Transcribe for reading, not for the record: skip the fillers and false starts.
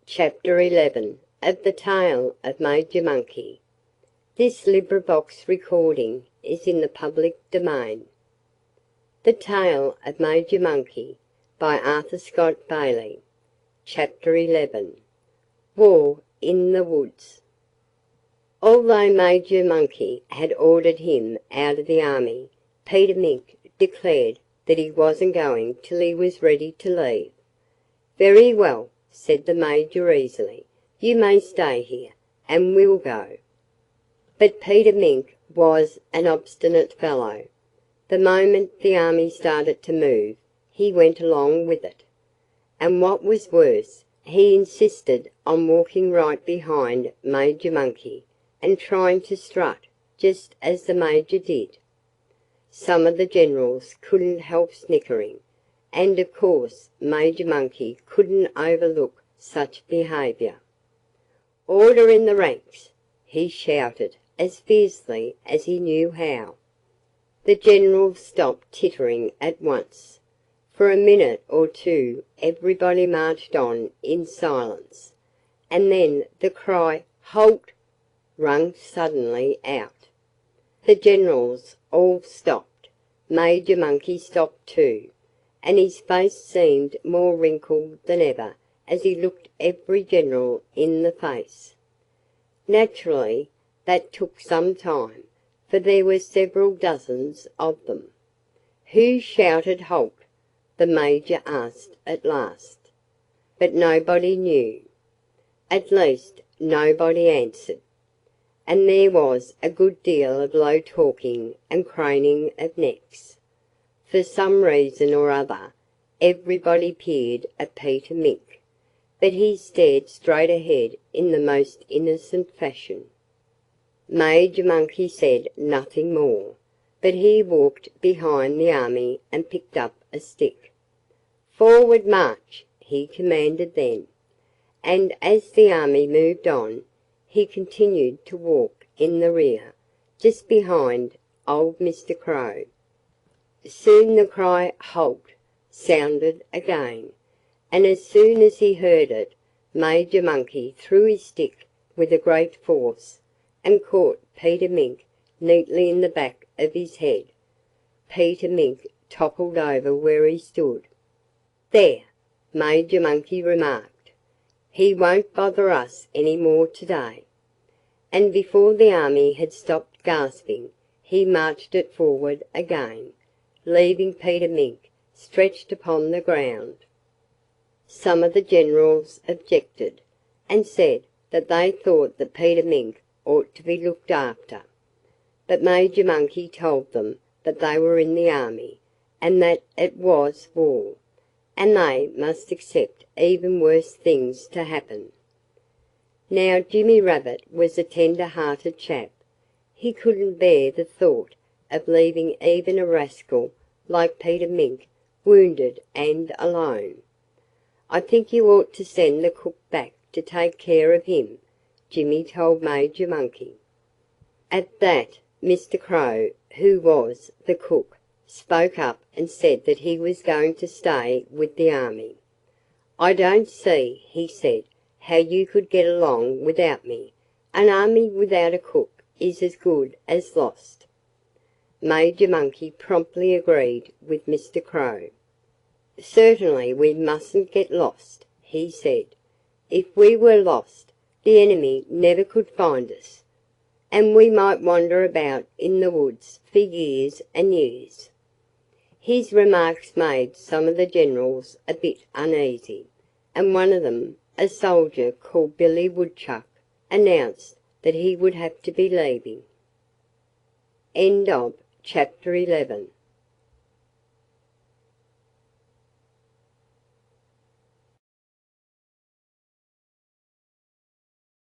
Chapter 11 of the Tale of Major Monkey. This recording is in the public domain. The Tale of Major Monkey by Arthur Scott Bailey. Chapter 11 War in the Woods. Although Major Monkey had ordered him out of the army, Peter Mink declared that he wasn't going till he was ready to leave. "Very well," said the Major easily. "You may stay here, and we'll go." But Peter Mink was an obstinate fellow. The moment the army started to move, he went along with it. And what was worse, he insisted on walking right behind Major Monkey and trying to strut just as the Major did. Some of the generals couldn't help snickering. And of course Major Monkey couldn't overlook such behavior. "Order in the ranks!" he shouted as fiercely as he knew how. The generals stopped tittering at once. For a minute or two everybody marched on in silence. And then the cry, "Halt!" rang suddenly out. The generals all stopped. Major Monkey stopped too. And his face seemed more wrinkled than ever as he looked every general in the face. Naturally, that took some time, for there were several dozens of them. "Who shouted 'Halt'?" the Major asked at last. But nobody knew. At least, nobody answered. And there was a good deal of low talking and craning of necks. For some reason or other, everybody peered at Peter Mink. But he stared straight ahead in the most innocent fashion. Major Monkey said nothing more, but he walked behind the army and picked up a stick. "Forward march!" he commanded then. And as the army moved on, he continued to walk in the rear, just behind old Mr. Crow. Soon the cry, "Halt!" sounded again. And as soon as he heard it, Major Monkey threw his stick with a great force and caught Peter Mink neatly in the back of his head. Peter Mink toppled over where he stood. "There!" Major Monkey remarked. "He won't bother us any more today." And before the army had stopped gasping, he marched it forward again, leaving Peter Mink stretched upon the ground. Some of the generals objected, and said that they thought that Peter Mink ought to be looked after. But Major Monkey told them that they were in the army, and that it was war, and they must accept even worse things to happen. Now Jimmy Rabbit was a tender-hearted chap. He couldn't bear the thought of leaving even a rascal like Peter Mink wounded and alone. "I think you ought to send the cook back to take care of him," Jimmy told Major Monkey. At that Mr. Crow, who was the cook, spoke up and said that he was going to stay with the army. "I don't see," he said, "how you could get along without me. An army without a cook is as good as lost." Major Monkey promptly agreed with Mr. Crow. "Certainly we mustn't get lost," he said. "If we were lost, the enemy never could find us. And we might wander about in the woods for years and years." His remarks made some of the generals a bit uneasy, and one of them, a soldier called Billy Woodchuck, announced that he would have to be leaving. Chapter 11